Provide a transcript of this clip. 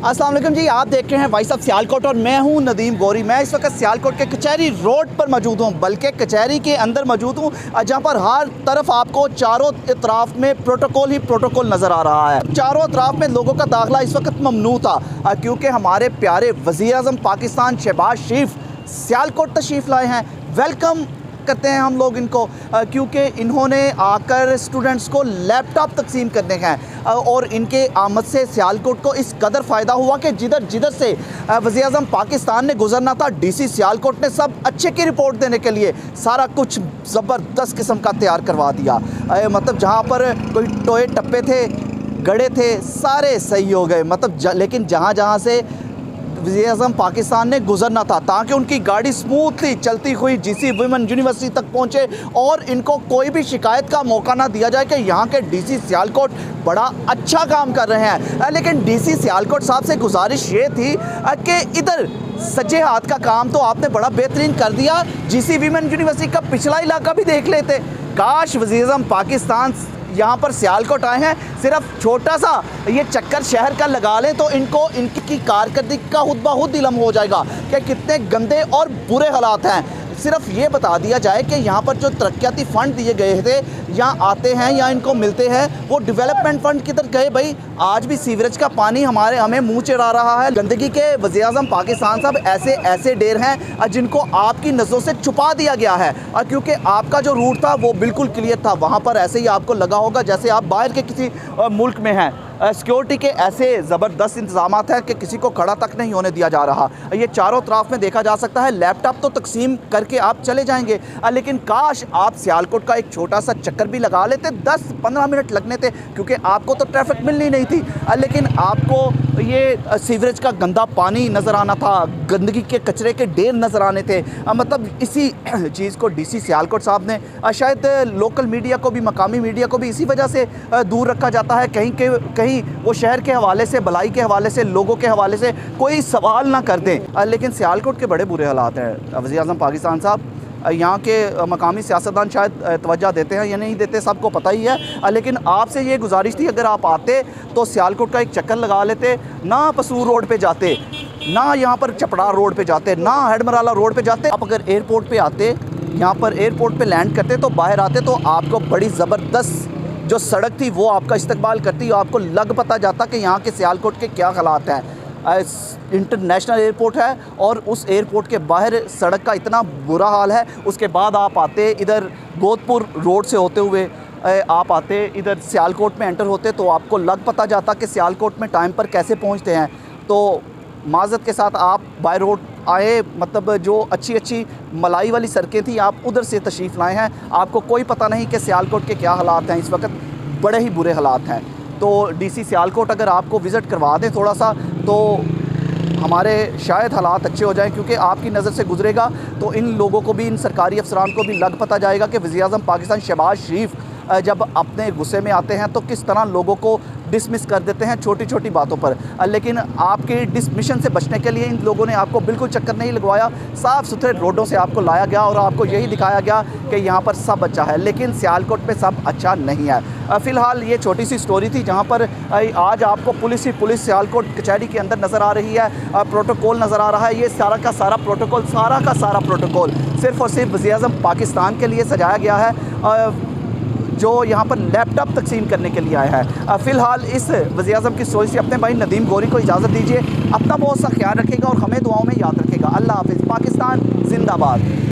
अस्सलाम वालेकुम जी, आप देख रहे हैं वॉइस ऑफ सियालकोट और मैं हूं नदीम गौरी। मैं इस वक्त सियालकोट के कचहरी रोड पर मौजूद हूं, बल्कि कचहरी के अंदर मौजूद हूं, जहां पर हर तरफ आपको चारों तरफ में प्रोटोकॉल ही प्रोटोकॉल नज़र आ रहा है। चारों तरफ में लोगों का दाखिला इस वक्त ममनू था, क्योंकि हमारे प्यारे वज़ीर-ए-आज़म पाकिस्तान शहबाज शरीफ सियालकोट तशरीफ़ लाए हैं। वेलकम करते हैं हम लोग इनको, क्योंकि इन्होंने आकर स्टूडेंट्स को लैपटॉप तकसीम करने हैं और इनके आमद से सियालकोट को इस कदर फ़ायदा हुआ कि जिधर जिधर से वज़ीर-ए-आज़म पाकिस्तान ने गुजरना था, डीसी सियालकोट ने सब अच्छे की रिपोर्ट देने के लिए सारा कुछ ज़बरदस्त किस्म का तैयार करवा दिया। मतलब जहाँ पर कोई टोए टप्पे थे, गड़े थे, सारे सही हो गए। मतलब लेकिन जहाँ जहाँ से वज़ीर-ए-आज़म पाकिस्तान ने गुजरना था, ताकि उनकी गाड़ी स्मूथली चलती हुई जीसी वुमेन यूनिवर्सिटी तक पहुंचे और इनको कोई भी शिकायत का मौका ना दिया जाए कि यहाँ के डीसी सियालकोट बड़ा अच्छा काम कर रहे हैं। लेकिन डीसी सियालकोट साहब से गुजारिश ये थी कि इधर सज्जे हाथ का काम तो आपने बड़ा बेहतरीन कर दिया, जीसी वुमेन यूनिवर्सिटी का पिछला इलाका भी देख लेते। काश वज़ीर-ए-आज़म पाकिस्तान यहाँ पर सियालकोट आए हैं, सिर्फ छोटा सा ये चक्कर शहर का लगा लें तो इनको इनकी कारकर्दगी का खुद ब खुद इल्म हो जाएगा कि कितने गंदे और बुरे हालात हैं। सिर्फ ये बता दिया जाए कि यहाँ पर जो तरक्याती फ़ंड दिए गए थे, यहाँ आते हैं या इनको मिलते हैं, वो डेवलपमेंट फ़ंड किधर गए भाई? आज भी सीवरेज का पानी हमें मुंह चढ़ा रहा है। गंदगी के वज़ीर-ए-आज़म पाकिस्तान साहब ऐसे ढेर हैं जिनको आपकी नज़रों से छुपा दिया गया है, और क्योंकि आपका जो रूट था वो बिल्कुल क्लियर था। वहाँ पर ऐसे ही आपको लगा होगा जैसे आप बाहर के किसी मुल्क में हैं। सिक्योरिटी के ऐसे ज़बरदस्त इंतजाम हैं कि किसी को खड़ा तक नहीं होने दिया जा रहा। ये चारों तरफ में देखा जा सकता है। लैपटॉप तो तकसीम करके आप चले जाएंगे, लेकिन काश आप सियालकोट का एक छोटा सा चक्कर भी लगा लेते। 10-15 मिनट लगने थे, क्योंकि आपको तो ट्रैफिक मिलनी नहीं थी, लेकिन आपको ये सीवरेज का गंदा पानी नज़र आना था, गंदगी के कचरे के ढेर नज़र आने थे। मतलब इसी चीज़ को डीसी सियालकोट साहब ने शायद लोकल मीडिया को भी, मकामी मीडिया को भी इसी वजह से दूर रखा जाता है, कहीं वो शहर के हवाले से, भलाई के हवाले से, लोगों के हवाले से कोई सवाल ना कर दें। लेकिन सियालकोट के बड़े बुरे हालात हैं। वज़ीर-ए-आज़म पाकिस्तान साहब, यहाँ के मकामी सियासतदान शायद तवज्जो देते हैं या नहीं देते, सबको पता ही है, लेकिन आपसे ये गुजारिश थी, अगर आप आते तो सियालकोट का एक चक्कर लगा लेते, ना पसूर रोड पे जाते, ना यहाँ पर चपड़ा रोड पे जाते, ना हेडमराला रोड पे जाते। आप अगर एयरपोर्ट पे आते, यहाँ पर एयरपोर्ट पे लैंड करते, तो बाहर आते तो आपको बड़ी ज़बरदस्त जो सड़क थी वो आपका इस्तकबाल करती, आपको लग पता जाता कि यहाँ के सियालकोट के क्या हालात हैं। इंटरनेशनल एयरपोर्ट है और उस एयरपोर्ट के बाहर सड़क का इतना बुरा हाल है। उसके बाद आप आते इधर गोदपुर रोड से होते हुए, आप आते इधर सियालकोट में एंटर होते, तो आपको लग पता जाता कि सियालकोट में टाइम पर कैसे पहुँचते हैं। तो माज़रत के साथ आप बाय रोड आए, मतलब जो अच्छी मलाई वाली सड़कें थी, आप उधर से तशरीफ़ लाए हैं। आपको कोई पता नहीं कि सियालकोट के क्या हालात हैं। इस वक्त बड़े ही बुरे हालात हैं। तो डीसी सियालकोट अगर आपको विज़िट करवा दें थोड़ा सा, तो हमारे शायद हालात अच्छे हो जाएं, क्योंकि आपकी नज़र से गुजरेगा तो इन लोगों को भी, इन सरकारी अफसरान को भी लग पता जाएगा कि वज़ीर-ए-आज़म पाकिस्तान शहबाज शरीफ जब अपने गुस्से में आते हैं तो किस तरह लोगों को डिसमिस कर देते हैं छोटी छोटी बातों पर। लेकिन आपके डिसमिशन से बचने के लिए इन लोगों ने आपको बिल्कुल चक्कर नहीं लगवाया, साफ़ सुथरे रोडों से आपको लाया गया और आपको यही दिखाया गया कि यहाँ पर सब अच्छा है, लेकिन सियालकोट पे सब अच्छा नहीं है। फ़िलहाल ये छोटी सी स्टोरी थी, जहाँ पर आज आपको पुलिस सियालकोट कचहरी के अंदर नज़र आ रही है, प्रोटोकॉल नज़र आ रहा है। ये सारा का सारा प्रोटोकॉल सिर्फ़ और सिर्फ वज़ीर-ए-आज़म पाकिस्तान के लिए सजाया गया है, जो यहाँ पर लैपटॉप तकसीम करने के लिए आया है। फ़िलहाल इस वज़ीर-ए-आज़म की स्टोरी से अपने भाई नदीम गौरी को इजाज़त दीजिए। अपना बहुत सा ख्याल रखेगा और हमें दुआओं में याद रखेगा। अल्लाह हाफ़िज़। पाकिस्तान ज़िंदाबाद।